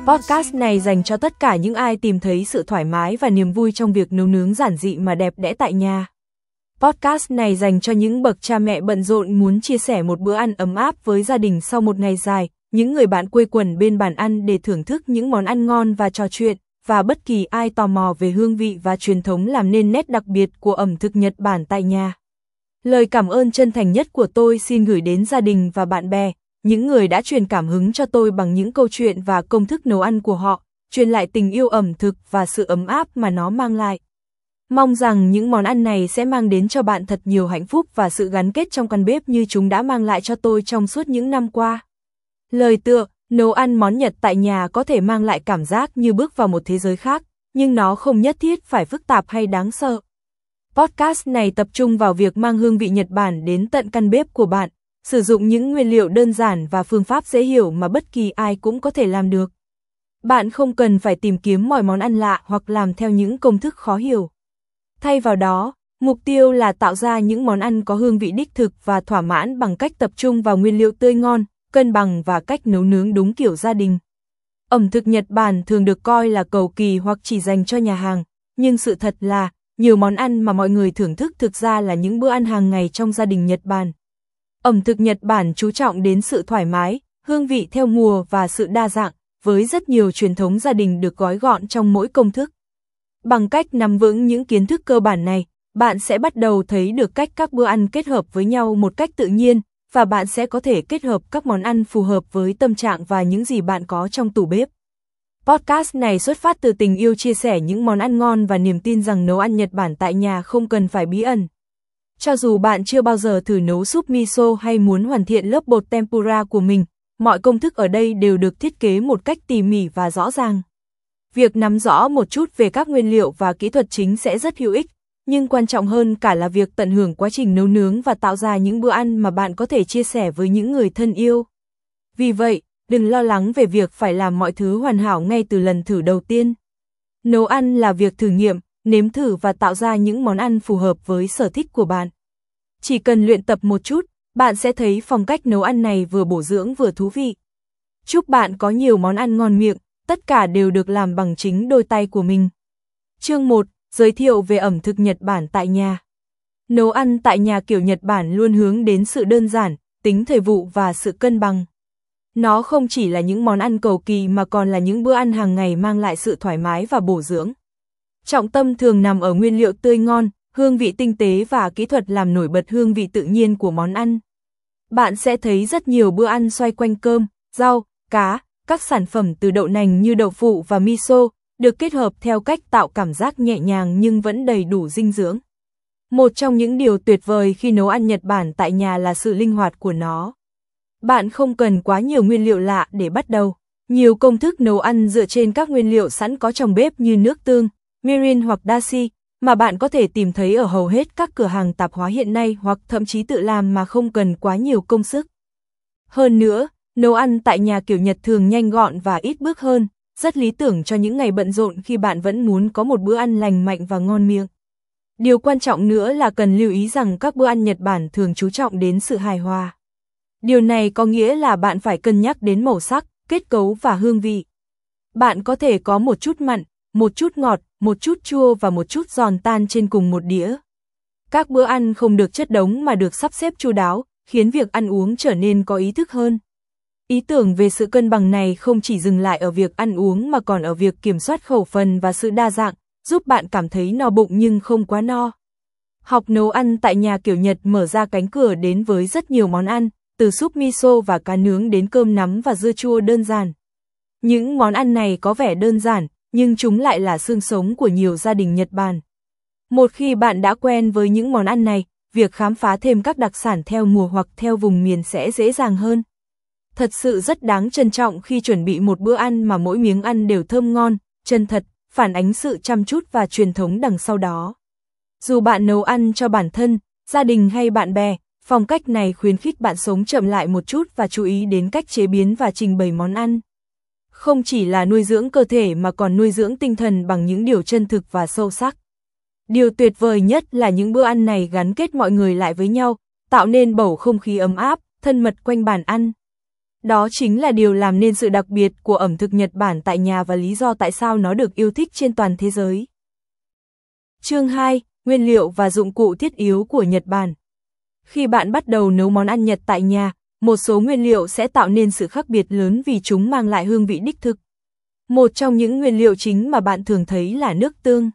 Podcast này dành cho tất cả những ai tìm thấy sự thoải mái và niềm vui trong việc nấu nướng giản dị mà đẹp đẽ tại nhà. Podcast này dành cho những bậc cha mẹ bận rộn muốn chia sẻ một bữa ăn ấm áp với gia đình sau một ngày dài, những người bạn quây quần bên bàn ăn để thưởng thức những món ăn ngon và trò chuyện, và bất kỳ ai tò mò về hương vị và truyền thống làm nên nét đặc biệt của ẩm thực Nhật Bản tại nhà. Lời cảm ơn chân thành nhất của tôi xin gửi đến gia đình và bạn bè, những người đã truyền cảm hứng cho tôi bằng những câu chuyện và công thức nấu ăn của họ, truyền lại tình yêu ẩm thực và sự ấm áp mà nó mang lại. Mong rằng những món ăn này sẽ mang đến cho bạn thật nhiều hạnh phúc và sự gắn kết trong căn bếp như chúng đã mang lại cho tôi trong suốt những năm qua. Lời tựa, nấu ăn món Nhật tại nhà có thể mang lại cảm giác như bước vào một thế giới khác, nhưng nó không nhất thiết phải phức tạp hay đáng sợ. Podcast này tập trung vào việc mang hương vị Nhật Bản đến tận căn bếp của bạn, sử dụng những nguyên liệu đơn giản và phương pháp dễ hiểu mà bất kỳ ai cũng có thể làm được. Bạn không cần phải tìm kiếm mọi món ăn lạ hoặc làm theo những công thức khó hiểu. Thay vào đó, mục tiêu là tạo ra những món ăn có hương vị đích thực và thỏa mãn bằng cách tập trung vào nguyên liệu tươi ngon, cân bằng và cách nấu nướng đúng kiểu gia đình. Ẩm thực Nhật Bản thường được coi là cầu kỳ hoặc chỉ dành cho nhà hàng, nhưng sự thật là, nhiều món ăn mà mọi người thưởng thức thực ra là những bữa ăn hàng ngày trong gia đình Nhật Bản. Ẩm thực Nhật Bản chú trọng đến sự thoải mái, hương vị theo mùa và sự đa dạng, với rất nhiều truyền thống gia đình được gói gọn trong mỗi công thức. Bằng cách nắm vững những kiến thức cơ bản này, bạn sẽ bắt đầu thấy được cách các bữa ăn kết hợp với nhau một cách tự nhiên, và bạn sẽ có thể kết hợp các món ăn phù hợp với tâm trạng và những gì bạn có trong tủ bếp. Podcast này xuất phát từ tình yêu chia sẻ những món ăn ngon và niềm tin rằng nấu ăn Nhật Bản tại nhà không cần phải bí ẩn. Cho dù bạn chưa bao giờ thử nấu súp miso hay muốn hoàn thiện lớp bột tempura của mình, mọi công thức ở đây đều được thiết kế một cách tỉ mỉ và rõ ràng. Việc nắm rõ một chút về các nguyên liệu và kỹ thuật chính sẽ rất hữu ích, nhưng quan trọng hơn cả là việc tận hưởng quá trình nấu nướng và tạo ra những bữa ăn mà bạn có thể chia sẻ với những người thân yêu. Vì vậy, đừng lo lắng về việc phải làm mọi thứ hoàn hảo ngay từ lần thử đầu tiên. Nấu ăn là việc thử nghiệm, nếm thử và tạo ra những món ăn phù hợp với sở thích của bạn. Chỉ cần luyện tập một chút, bạn sẽ thấy phong cách nấu ăn này vừa bổ dưỡng vừa thú vị. Chúc bạn có nhiều món ăn ngon miệng, tất cả đều được làm bằng chính đôi tay của mình. Chương 1. Giới thiệu về ẩm thực Nhật Bản tại nhà. Nấu ăn tại nhà kiểu Nhật Bản luôn hướng đến sự đơn giản, tính thời vụ và sự cân bằng. Nó không chỉ là những món ăn cầu kỳ mà còn là những bữa ăn hàng ngày mang lại sự thoải mái và bổ dưỡng. Trọng tâm thường nằm ở nguyên liệu tươi ngon, hương vị tinh tế và kỹ thuật làm nổi bật hương vị tự nhiên của món ăn. Bạn sẽ thấy rất nhiều bữa ăn xoay quanh cơm, rau, cá, các sản phẩm từ đậu nành như đậu phụ và miso, được kết hợp theo cách tạo cảm giác nhẹ nhàng nhưng vẫn đầy đủ dinh dưỡng. Một trong những điều tuyệt vời khi nấu ăn Nhật Bản tại nhà là sự linh hoạt của nó. Bạn không cần quá nhiều nguyên liệu lạ để bắt đầu. Nhiều công thức nấu ăn dựa trên các nguyên liệu sẵn có trong bếp như nước tương, mirin hoặc dashi, mà bạn có thể tìm thấy ở hầu hết các cửa hàng tạp hóa hiện nay hoặc thậm chí tự làm mà không cần quá nhiều công sức. Hơn nữa, nấu ăn tại nhà kiểu Nhật thường nhanh gọn và ít bước hơn, rất lý tưởng cho những ngày bận rộn khi bạn vẫn muốn có một bữa ăn lành mạnh và ngon miệng. Điều quan trọng nữa là cần lưu ý rằng các bữa ăn Nhật Bản thường chú trọng đến sự hài hòa. Điều này có nghĩa là bạn phải cân nhắc đến màu sắc, kết cấu và hương vị. Bạn có thể có một chút mặn, một chút ngọt, một chút chua và một chút giòn tan trên cùng một đĩa. Các bữa ăn không được chất đống mà được sắp xếp chu đáo, khiến việc ăn uống trở nên có ý thức hơn. Ý tưởng về sự cân bằng này không chỉ dừng lại ở việc ăn uống mà còn ở việc kiểm soát khẩu phần và sự đa dạng, giúp bạn cảm thấy no bụng nhưng không quá no. Học nấu ăn tại nhà kiểu Nhật mở ra cánh cửa đến với rất nhiều món ăn, từ súp miso và cá nướng đến cơm nắm và dưa chua đơn giản. Những món ăn này có vẻ đơn giản, nhưng chúng lại là xương sống của nhiều gia đình Nhật Bản. Một khi bạn đã quen với những món ăn này, việc khám phá thêm các đặc sản theo mùa hoặc theo vùng miền sẽ dễ dàng hơn. Thật sự rất đáng trân trọng khi chuẩn bị một bữa ăn mà mỗi miếng ăn đều thơm ngon, chân thật, phản ánh sự chăm chút và truyền thống đằng sau đó. Dù bạn nấu ăn cho bản thân, gia đình hay bạn bè, phong cách này khuyến khích bạn sống chậm lại một chút và chú ý đến cách chế biến và trình bày món ăn. Không chỉ là nuôi dưỡng cơ thể mà còn nuôi dưỡng tinh thần bằng những điều chân thực và sâu sắc. Điều tuyệt vời nhất là những bữa ăn này gắn kết mọi người lại với nhau, tạo nên bầu không khí ấm áp, thân mật quanh bàn ăn. Đó chính là điều làm nên sự đặc biệt của ẩm thực Nhật Bản tại nhà và lý do tại sao nó được yêu thích trên toàn thế giới. Chương 2. Nguyên liệu và dụng cụ thiết yếu của Nhật Bản. Khi bạn bắt đầu nấu món ăn Nhật tại nhà, một số nguyên liệu sẽ tạo nên sự khác biệt lớn vì chúng mang lại hương vị đích thực. Một trong những nguyên liệu chính mà bạn thường thấy là nước tương.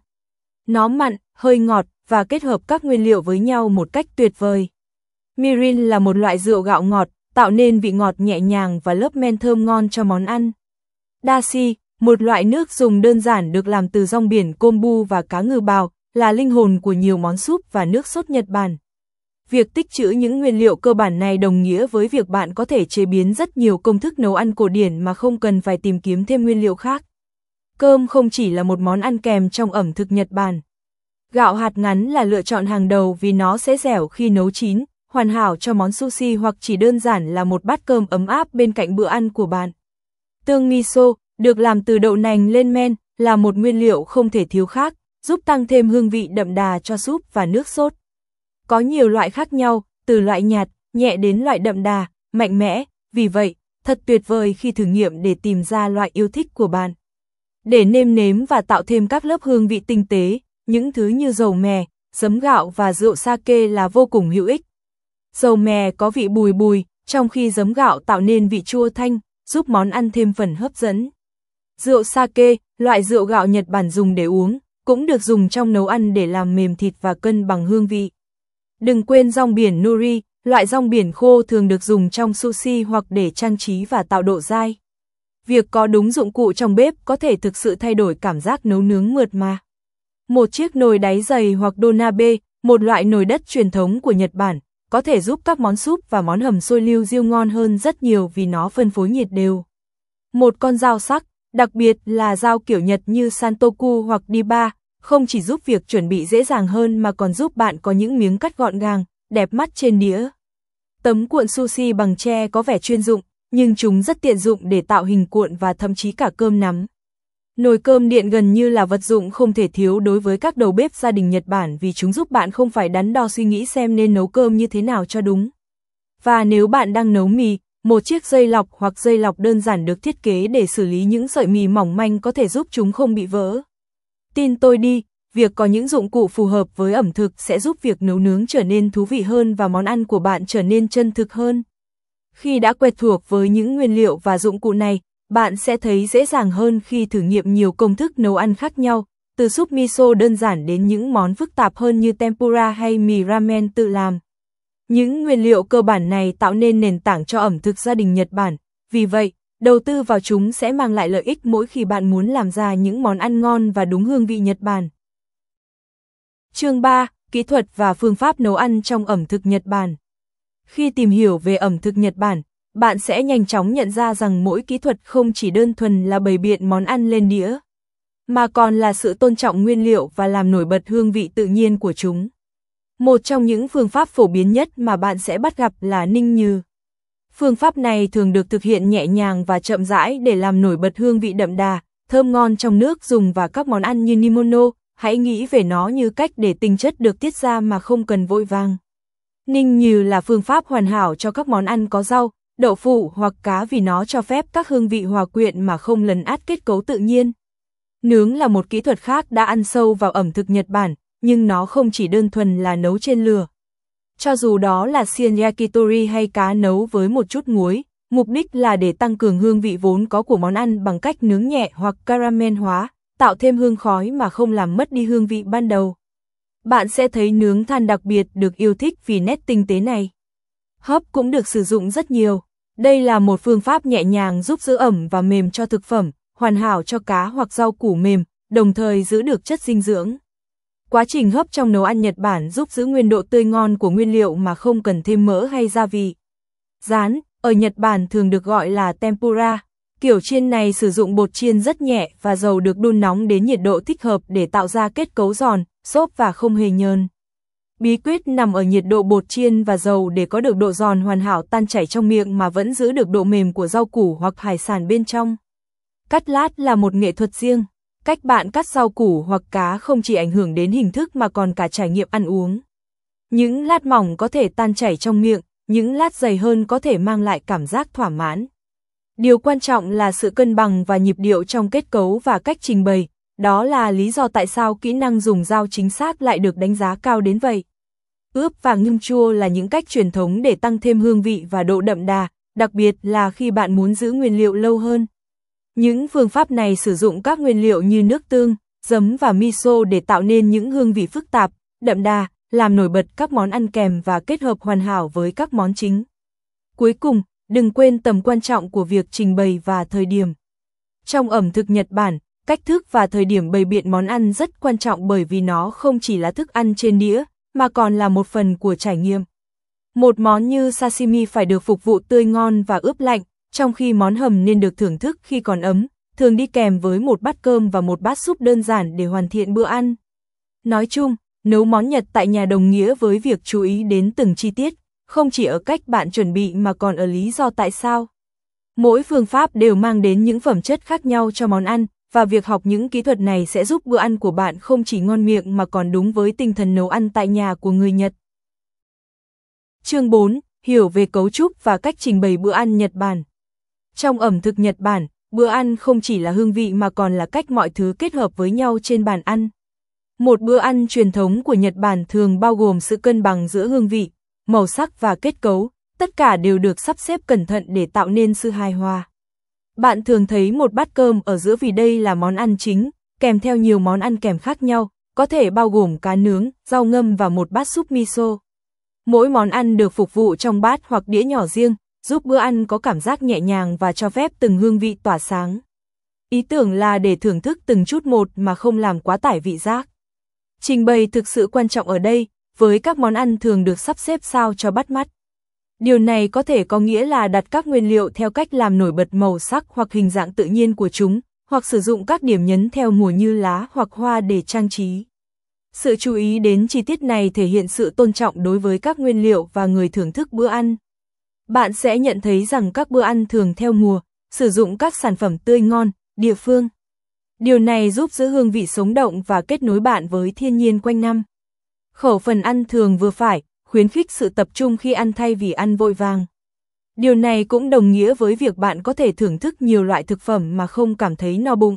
Nó mặn, hơi ngọt và kết hợp các nguyên liệu với nhau một cách tuyệt vời. Mirin là một loại rượu gạo ngọt, tạo nên vị ngọt nhẹ nhàng và lớp men thơm ngon cho món ăn. Dashi, một loại nước dùng đơn giản được làm từ rong biển kombu và cá ngừ bào, là linh hồn của nhiều món súp và nước sốt Nhật Bản. Việc tích trữ những nguyên liệu cơ bản này đồng nghĩa với việc bạn có thể chế biến rất nhiều công thức nấu ăn cổ điển mà không cần phải tìm kiếm thêm nguyên liệu khác. Cơm không chỉ là một món ăn kèm trong ẩm thực Nhật Bản. Gạo hạt ngắn là lựa chọn hàng đầu vì nó sẽ dẻo khi nấu chín, hoàn hảo cho món sushi hoặc chỉ đơn giản là một bát cơm ấm áp bên cạnh bữa ăn của bạn. Tương miso, được làm từ đậu nành lên men, là một nguyên liệu không thể thiếu khác, giúp tăng thêm hương vị đậm đà cho súp và nước sốt. Có nhiều loại khác nhau, từ loại nhạt, nhẹ đến loại đậm đà, mạnh mẽ, vì vậy, thật tuyệt vời khi thử nghiệm để tìm ra loại yêu thích của bạn. Để nêm nếm và tạo thêm các lớp hương vị tinh tế, những thứ như dầu mè, giấm gạo và rượu sake là vô cùng hữu ích. Dầu mè có vị bùi bùi, trong khi giấm gạo tạo nên vị chua thanh, giúp món ăn thêm phần hấp dẫn. Rượu sake, loại rượu gạo Nhật Bản dùng để uống, cũng được dùng trong nấu ăn để làm mềm thịt và cân bằng hương vị. Đừng quên rong biển nori, loại rong biển khô thường được dùng trong sushi hoặc để trang trí và tạo độ dai. Việc có đúng dụng cụ trong bếp có thể thực sự thay đổi cảm giác nấu nướng mượt mà. Một chiếc nồi đáy dày hoặc donabe, một loại nồi đất truyền thống của Nhật Bản, có thể giúp các món súp và món hầm xôi liu riu ngon hơn rất nhiều vì nó phân phối nhiệt đều. Một con dao sắc, đặc biệt là dao kiểu Nhật như Santoku hoặc Diba, không chỉ giúp việc chuẩn bị dễ dàng hơn mà còn giúp bạn có những miếng cắt gọn gàng, đẹp mắt trên đĩa. Tấm cuộn sushi bằng tre có vẻ chuyên dụng, nhưng chúng rất tiện dụng để tạo hình cuộn và thậm chí cả cơm nắm. Nồi cơm điện gần như là vật dụng không thể thiếu đối với các đầu bếp gia đình Nhật Bản vì chúng giúp bạn không phải đắn đo suy nghĩ xem nên nấu cơm như thế nào cho đúng. Và nếu bạn đang nấu mì, một chiếc dây lọc hoặc dây lọc đơn giản được thiết kế để xử lý những sợi mì mỏng manh có thể giúp chúng không bị vỡ. Tin tôi đi, việc có những dụng cụ phù hợp với ẩm thực sẽ giúp việc nấu nướng trở nên thú vị hơn và món ăn của bạn trở nên chân thực hơn. Khi đã quen thuộc với những nguyên liệu và dụng cụ này, bạn sẽ thấy dễ dàng hơn khi thử nghiệm nhiều công thức nấu ăn khác nhau, từ súp miso đơn giản đến những món phức tạp hơn như tempura hay mì ramen tự làm. Những nguyên liệu cơ bản này tạo nên nền tảng cho ẩm thực gia đình Nhật Bản, vì vậy, đầu tư vào chúng sẽ mang lại lợi ích mỗi khi bạn muốn làm ra những món ăn ngon và đúng hương vị Nhật Bản. Chương 3. Kỹ thuật và phương pháp nấu ăn trong ẩm thực Nhật Bản. Khi tìm hiểu về ẩm thực Nhật Bản, bạn sẽ nhanh chóng nhận ra rằng mỗi kỹ thuật không chỉ đơn thuần là bày biện món ăn lên đĩa, mà còn là sự tôn trọng nguyên liệu và làm nổi bật hương vị tự nhiên của chúng. Một trong những phương pháp phổ biến nhất mà bạn sẽ bắt gặp là ninh nhừ. Phương pháp này thường được thực hiện nhẹ nhàng và chậm rãi để làm nổi bật hương vị đậm đà, thơm ngon trong nước dùng và các món ăn như nimono. Hãy nghĩ về nó như cách để tinh chất được tiết ra mà không cần vội vàng. Ninh nhừ là phương pháp hoàn hảo cho các món ăn có rau, đậu phụ hoặc cá vì nó cho phép các hương vị hòa quyện mà không lấn át kết cấu tự nhiên. Nướng là một kỹ thuật khác đã ăn sâu vào ẩm thực Nhật Bản, nhưng nó không chỉ đơn thuần là nấu trên lửa. Cho dù đó là xiên yakitori hay cá nấu với một chút muối, mục đích là để tăng cường hương vị vốn có của món ăn bằng cách nướng nhẹ hoặc caramel hóa, tạo thêm hương khói mà không làm mất đi hương vị ban đầu. Bạn sẽ thấy nướng than đặc biệt được yêu thích vì nét tinh tế này. Hấp cũng được sử dụng rất nhiều. Đây là một phương pháp nhẹ nhàng giúp giữ ẩm và mềm cho thực phẩm, hoàn hảo cho cá hoặc rau củ mềm, đồng thời giữ được chất dinh dưỡng. Quá trình hấp trong nấu ăn Nhật Bản giúp giữ nguyên độ tươi ngon của nguyên liệu mà không cần thêm mỡ hay gia vị. Rán, ở Nhật Bản thường được gọi là tempura. Kiểu chiên này sử dụng bột chiên rất nhẹ và dầu được đun nóng đến nhiệt độ thích hợp để tạo ra kết cấu giòn, xốp và không hề nhờn. Bí quyết nằm ở nhiệt độ bột chiên và dầu để có được độ giòn hoàn hảo tan chảy trong miệng mà vẫn giữ được độ mềm của rau củ hoặc hải sản bên trong. Cắt lát là một nghệ thuật riêng. Cách bạn cắt rau củ hoặc cá không chỉ ảnh hưởng đến hình thức mà còn cả trải nghiệm ăn uống. Những lát mỏng có thể tan chảy trong miệng, những lát dày hơn có thể mang lại cảm giác thỏa mãn. Điều quan trọng là sự cân bằng và nhịp điệu trong kết cấu và cách trình bày, đó là lý do tại sao kỹ năng dùng dao chính xác lại được đánh giá cao đến vậy. Ướp và ngâm chua là những cách truyền thống để tăng thêm hương vị và độ đậm đà, đặc biệt là khi bạn muốn giữ nguyên liệu lâu hơn. Những phương pháp này sử dụng các nguyên liệu như nước tương, giấm và miso để tạo nên những hương vị phức tạp, đậm đà, làm nổi bật các món ăn kèm và kết hợp hoàn hảo với các món chính. Cuối cùng, đừng quên tầm quan trọng của việc trình bày và thời điểm. Trong ẩm thực Nhật Bản, cách thức và thời điểm bày biện món ăn rất quan trọng bởi vì nó không chỉ là thức ăn trên đĩa, mà còn là một phần của trải nghiệm. Một món như sashimi phải được phục vụ tươi ngon và ướp lạnh, trong khi món hầm nên được thưởng thức khi còn ấm, thường đi kèm với một bát cơm và một bát súp đơn giản để hoàn thiện bữa ăn. Nói chung, nấu món Nhật tại nhà đồng nghĩa với việc chú ý đến từng chi tiết, không chỉ ở cách bạn chuẩn bị mà còn ở lý do tại sao. Mỗi phương pháp đều mang đến những phẩm chất khác nhau cho món ăn, và việc học những kỹ thuật này sẽ giúp bữa ăn của bạn không chỉ ngon miệng mà còn đúng với tinh thần nấu ăn tại nhà của người Nhật. Chương 4. Hiểu về cấu trúc và cách trình bày bữa ăn Nhật Bản. Trong ẩm thực Nhật Bản, bữa ăn không chỉ là hương vị mà còn là cách mọi thứ kết hợp với nhau trên bàn ăn. Một bữa ăn truyền thống của Nhật Bản thường bao gồm sự cân bằng giữa hương vị, màu sắc và kết cấu, tất cả đều được sắp xếp cẩn thận để tạo nên sự hài hòa. Bạn thường thấy một bát cơm ở giữa vì đây là món ăn chính, kèm theo nhiều món ăn kèm khác nhau, có thể bao gồm cá nướng, rau ngâm và một bát súp miso. Mỗi món ăn được phục vụ trong bát hoặc đĩa nhỏ riêng, giúp bữa ăn có cảm giác nhẹ nhàng và cho phép từng hương vị tỏa sáng. Ý tưởng là để thưởng thức từng chút một mà không làm quá tải vị giác. Trình bày thực sự quan trọng ở đây, với các món ăn thường được sắp xếp sao cho bắt mắt. Điều này có thể có nghĩa là đặt các nguyên liệu theo cách làm nổi bật màu sắc hoặc hình dạng tự nhiên của chúng, hoặc sử dụng các điểm nhấn theo mùa như lá hoặc hoa để trang trí. Sự chú ý đến chi tiết này thể hiện sự tôn trọng đối với các nguyên liệu và người thưởng thức bữa ăn. Bạn sẽ nhận thấy rằng các bữa ăn thường theo mùa, sử dụng các sản phẩm tươi ngon, địa phương. Điều này giúp giữ hương vị sống động và kết nối bạn với thiên nhiên quanh năm. Khẩu phần ăn thường vừa phải, khuyến khích sự tập trung khi ăn thay vì ăn vội vàng. Điều này cũng đồng nghĩa với việc bạn có thể thưởng thức nhiều loại thực phẩm mà không cảm thấy no bụng.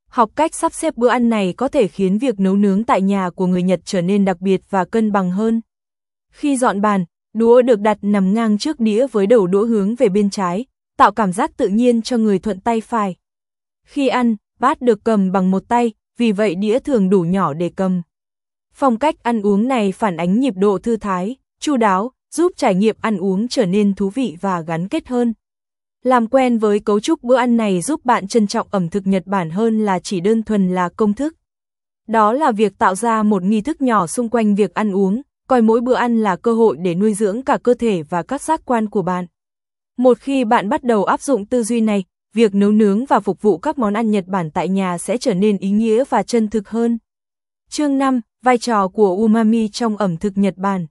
Học cách sắp xếp bữa ăn này có thể khiến việc nấu nướng tại nhà của người Nhật trở nên đặc biệt và cân bằng hơn. Khi dọn bàn, đũa được đặt nằm ngang trước đĩa với đầu đũa hướng về bên trái, tạo cảm giác tự nhiên cho người thuận tay phải. Khi ăn, bát được cầm bằng một tay, vì vậy đĩa thường đủ nhỏ để cầm. Phong cách ăn uống này phản ánh nhịp độ thư thái, chu đáo, giúp trải nghiệm ăn uống trở nên thú vị và gắn kết hơn. Làm quen với cấu trúc bữa ăn này giúp bạn trân trọng ẩm thực Nhật Bản hơn là chỉ đơn thuần là công thức. Đó là việc tạo ra một nghi thức nhỏ xung quanh việc ăn uống, coi mỗi bữa ăn là cơ hội để nuôi dưỡng cả cơ thể và các giác quan của bạn. Một khi bạn bắt đầu áp dụng tư duy này, việc nấu nướng và phục vụ các món ăn Nhật Bản tại nhà sẽ trở nên ý nghĩa và chân thực hơn. Chương 5. Vai trò của umami trong ẩm thực Nhật Bản.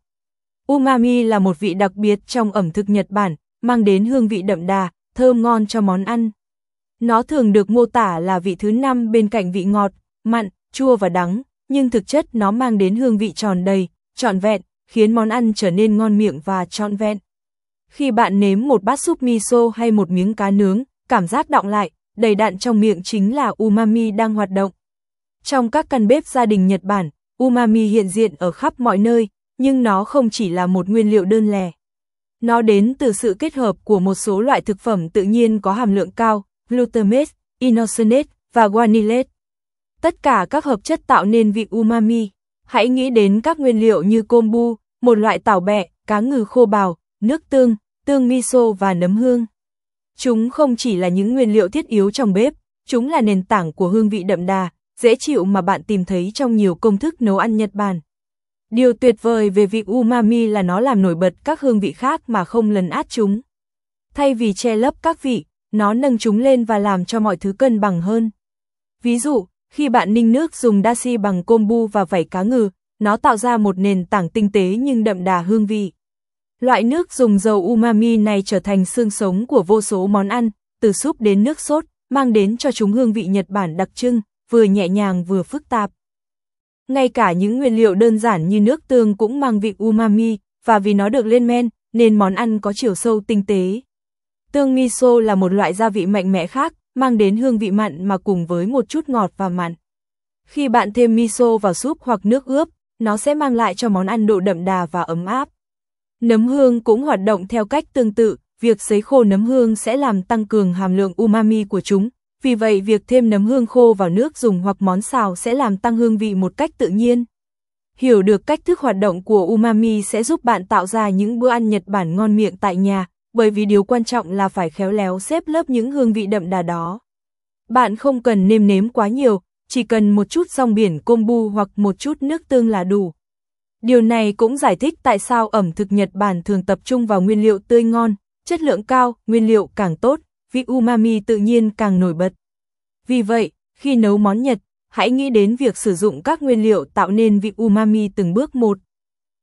Umami là một vị đặc biệt trong ẩm thực Nhật Bản, mang đến hương vị đậm đà, thơm ngon cho món ăn. Nó thường được mô tả là vị thứ 5 bên cạnh vị ngọt, mặn, chua và đắng, nhưng thực chất nó mang đến hương vị tròn đầy, trọn vẹn, khiến món ăn trở nên ngon miệng và trọn vẹn. Khi bạn nếm một bát súp miso hay một miếng cá nướng, cảm giác đọng lại, đầy đặn trong miệng chính là umami đang hoạt động. Trong các căn bếp gia đình Nhật Bản, umami hiện diện ở khắp mọi nơi, nhưng nó không chỉ là một nguyên liệu đơn lẻ. Nó đến từ sự kết hợp của một số loại thực phẩm tự nhiên có hàm lượng cao, glutamate, inosinate và guanylate. Tất cả các hợp chất tạo nên vị umami. Hãy nghĩ đến các nguyên liệu như kombu, một loại tảo bẹ, cá ngừ khô bào, nước tương, tương miso và nấm hương. Chúng không chỉ là những nguyên liệu thiết yếu trong bếp, chúng là nền tảng của hương vị đậm đà, dễ chịu mà bạn tìm thấy trong nhiều công thức nấu ăn Nhật Bản. Điều tuyệt vời về vị umami là nó làm nổi bật các hương vị khác mà không lấn át chúng. Thay vì che lấp các vị, nó nâng chúng lên và làm cho mọi thứ cân bằng hơn. Ví dụ, khi bạn ninh nước dùng dashi bằng kombu và vảy cá ngừ, nó tạo ra một nền tảng tinh tế nhưng đậm đà hương vị. Loại nước dùng dầu umami này trở thành xương sống của vô số món ăn, từ súp đến nước sốt, mang đến cho chúng hương vị Nhật Bản đặc trưng, vừa nhẹ nhàng vừa phức tạp. Ngay cả những nguyên liệu đơn giản như nước tương cũng mang vị umami, và vì nó được lên men, nên món ăn có chiều sâu tinh tế. Tương miso là một loại gia vị mạnh mẽ khác, mang đến hương vị mặn mà cùng với một chút ngọt và mặn. Khi bạn thêm miso vào súp hoặc nước ướp, nó sẽ mang lại cho món ăn độ đậm đà và ấm áp. Nấm hương cũng hoạt động theo cách tương tự, việc sấy khô nấm hương sẽ làm tăng cường hàm lượng umami của chúng, vì vậy việc thêm nấm hương khô vào nước dùng hoặc món xào sẽ làm tăng hương vị một cách tự nhiên. Hiểu được cách thức hoạt động của umami sẽ giúp bạn tạo ra những bữa ăn Nhật Bản ngon miệng tại nhà, bởi vì điều quan trọng là phải khéo léo xếp lớp những hương vị đậm đà đó. Bạn không cần nêm nếm quá nhiều, chỉ cần một chút rong biển kombu hoặc một chút nước tương là đủ. Điều này cũng giải thích tại sao ẩm thực Nhật Bản thường tập trung vào nguyên liệu tươi ngon, chất lượng cao, nguyên liệu càng tốt, vị umami tự nhiên càng nổi bật. Vì vậy, khi nấu món Nhật, hãy nghĩ đến việc sử dụng các nguyên liệu tạo nên vị umami từng bước một.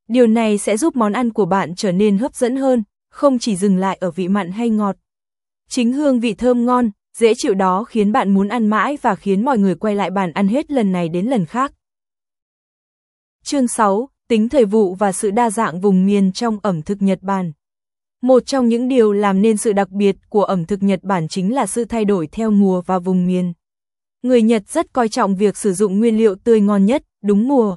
Điều này sẽ giúp món ăn của bạn trở nên hấp dẫn hơn, không chỉ dừng lại ở vị mặn hay ngọt. Chính hương vị thơm ngon, dễ chịu đó khiến bạn muốn ăn mãi và khiến mọi người quay lại bàn ăn hết lần này đến lần khác. Chương 6. Tính thời vụ và sự đa dạng vùng miền trong ẩm thực Nhật Bản. Một trong những điều làm nên sự đặc biệt của ẩm thực Nhật Bản chính là sự thay đổi theo mùa và vùng miền. Người Nhật rất coi trọng việc sử dụng nguyên liệu tươi ngon nhất, đúng mùa.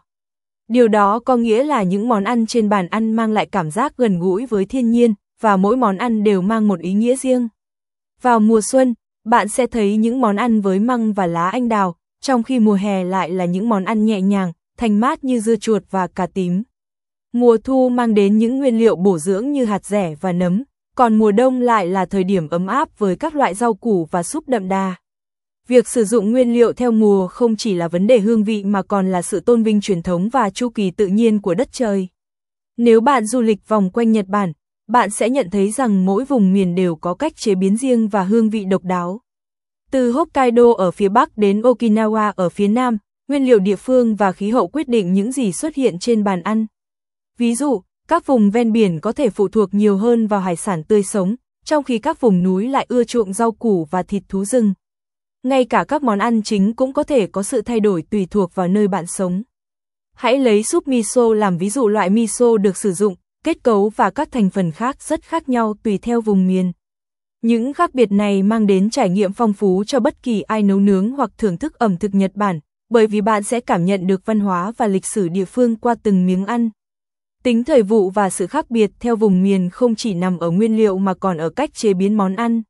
Điều đó có nghĩa là những món ăn trên bàn ăn mang lại cảm giác gần gũi với thiên nhiên, và mỗi món ăn đều mang một ý nghĩa riêng. Vào mùa xuân, bạn sẽ thấy những món ăn với măng và lá anh đào, trong khi mùa hè lại là những món ăn nhẹ nhàng, thanh mát như dưa chuột và cà tím. Mùa thu mang đến những nguyên liệu bổ dưỡng như hạt dẻ và nấm, còn mùa đông lại là thời điểm ấm áp với các loại rau củ và súp đậm đà. Việc sử dụng nguyên liệu theo mùa không chỉ là vấn đề hương vị mà còn là sự tôn vinh truyền thống và chu kỳ tự nhiên của đất trời. Nếu bạn du lịch vòng quanh Nhật Bản, bạn sẽ nhận thấy rằng mỗi vùng miền đều có cách chế biến riêng và hương vị độc đáo. Từ Hokkaido ở phía Bắc đến Okinawa ở phía Nam, nguyên liệu địa phương và khí hậu quyết định những gì xuất hiện trên bàn ăn. Ví dụ, các vùng ven biển có thể phụ thuộc nhiều hơn vào hải sản tươi sống, trong khi các vùng núi lại ưa chuộng rau củ và thịt thú rừng. Ngay cả các món ăn chính cũng có thể có sự thay đổi tùy thuộc vào nơi bạn sống. Hãy lấy súp miso làm ví dụ. Loại miso được sử dụng, kết cấu và các thành phần khác rất khác nhau tùy theo vùng miền. Những khác biệt này mang đến trải nghiệm phong phú cho bất kỳ ai nấu nướng hoặc thưởng thức ẩm thực Nhật Bản, bởi vì bạn sẽ cảm nhận được văn hóa và lịch sử địa phương qua từng miếng ăn. Tính thời vụ và sự khác biệt theo vùng miền không chỉ nằm ở nguyên liệu mà còn ở cách chế biến món ăn.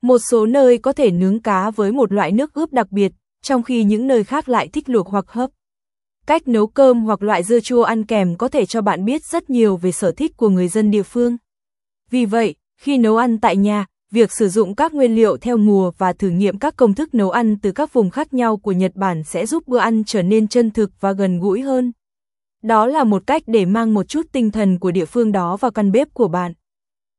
Một số nơi có thể nướng cá với một loại nước ướp đặc biệt, trong khi những nơi khác lại thích luộc hoặc hấp. Cách nấu cơm hoặc loại dưa chua ăn kèm có thể cho bạn biết rất nhiều về sở thích của người dân địa phương. Vì vậy, khi nấu ăn tại nhà, việc sử dụng các nguyên liệu theo mùa và thử nghiệm các công thức nấu ăn từ các vùng khác nhau của Nhật Bản sẽ giúp bữa ăn trở nên chân thực và gần gũi hơn. Đó là một cách để mang một chút tinh thần của địa phương đó vào căn bếp của bạn.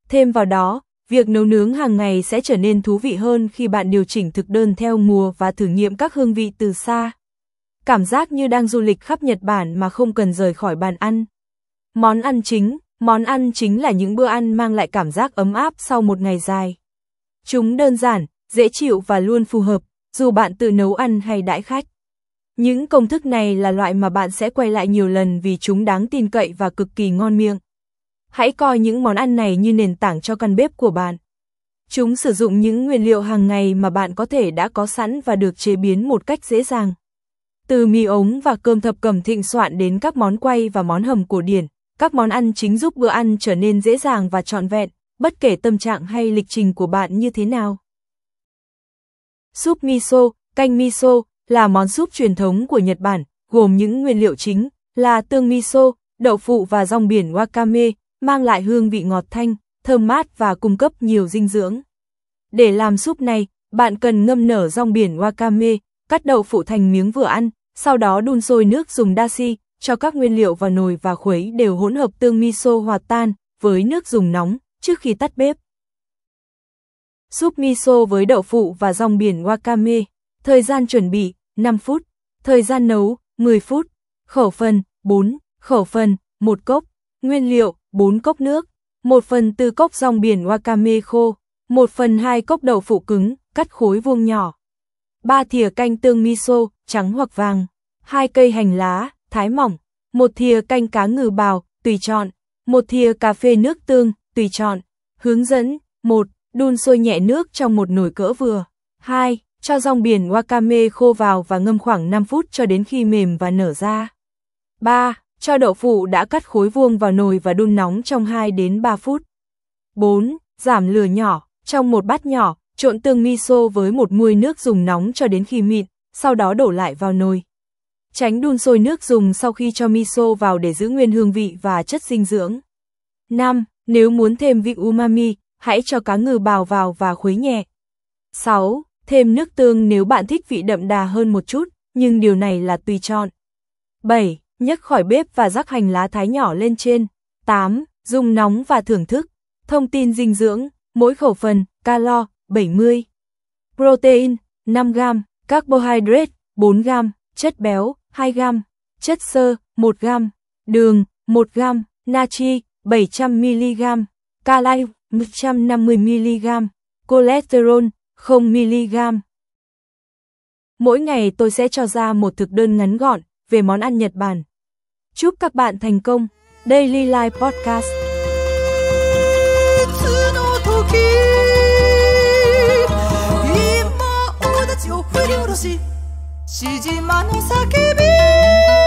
Thêm vào đó, việc nấu nướng hàng ngày sẽ trở nên thú vị hơn khi bạn điều chỉnh thực đơn theo mùa và thử nghiệm các hương vị từ xa. Cảm giác như đang du lịch khắp Nhật Bản mà không cần rời khỏi bàn ăn. Món ăn chính là những bữa ăn mang lại cảm giác ấm áp sau một ngày dài. Chúng đơn giản, dễ chịu và luôn phù hợp, dù bạn tự nấu ăn hay đãi khách. Những công thức này là loại mà bạn sẽ quay lại nhiều lần vì chúng đáng tin cậy và cực kỳ ngon miệng. Hãy coi những món ăn này như nền tảng cho căn bếp của bạn. Chúng sử dụng những nguyên liệu hàng ngày mà bạn có thể đã có sẵn và được chế biến một cách dễ dàng. Từ mì ống và cơm thập cẩm thịnh soạn đến các món quay và món hầm cổ điển, các món ăn chính giúp bữa ăn trở nên dễ dàng và trọn vẹn, bất kể tâm trạng hay lịch trình của bạn như thế nào. Súp miso, canh miso, là món súp truyền thống của Nhật Bản, gồm những nguyên liệu chính là tương miso, đậu phụ và rong biển wakame, mang lại hương vị ngọt thanh, thơm mát và cung cấp nhiều dinh dưỡng. Để làm súp này, bạn cần ngâm nở rong biển wakame, cắt đậu phụ thành miếng vừa ăn, sau đó đun sôi nước dùng dashi, cho các nguyên liệu vào nồi và khuấy đều hỗn hợp tương miso hòa tan với nước dùng nóng trước khi tắt bếp. Súp miso với đậu phụ và rong biển wakame. Thời gian chuẩn bị 5 phút, thời gian nấu 10 phút, khẩu phần 4, khẩu phần 1 cốc, nguyên liệu 4 cốc nước, 1/4 cốc rong biển wakame khô, 1/2 cốc đậu phụ cứng, cắt khối vuông nhỏ, 3 thìa canh tương miso, trắng hoặc vàng, 2 cây hành lá, thái mỏng, 1 thìa canh cá ngừ bào, tùy chọn, 1 thìa cà phê nước tương, tùy chọn. Hướng dẫn: 1. Đun sôi nhẹ nước trong một nồi cỡ vừa. 2. Cho rong biển wakame khô vào và ngâm khoảng 5 phút cho đến khi mềm và nở ra. 3. Cho đậu phụ đã cắt khối vuông vào nồi và đun nóng trong 2 đến 3 phút. 4. Giảm lửa nhỏ, trong một bát nhỏ, trộn tương miso với một muôi nước dùng nóng cho đến khi mịn, sau đó đổ lại vào nồi. Tránh đun sôi nước dùng sau khi cho miso vào để giữ nguyên hương vị và chất dinh dưỡng. 5. Nếu muốn thêm vị umami, hãy cho cá ngừ bào vào và khuấy nhẹ. 6. Thêm nước tương nếu bạn thích vị đậm đà hơn một chút, nhưng điều này là tùy chọn. 7. Nhấc khỏi bếp và rắc hành lá thái nhỏ lên trên. 8. Dùng nóng và thưởng thức. Thông tin dinh dưỡng, mỗi khẩu phần, calo, 70. Protein, 5g, carbohydrate, 4g, chất béo, 2g, chất xơ, 1g, đường, 1g, natri, 700mg, kali, 150mg, cholesterol, 0mg. Mỗi ngày tôi sẽ cho ra một thực đơn ngắn gọn về món ăn Nhật Bản. Chúc các bạn thành công. Daily Life Podcast. 振り下ろし、しじまの叫び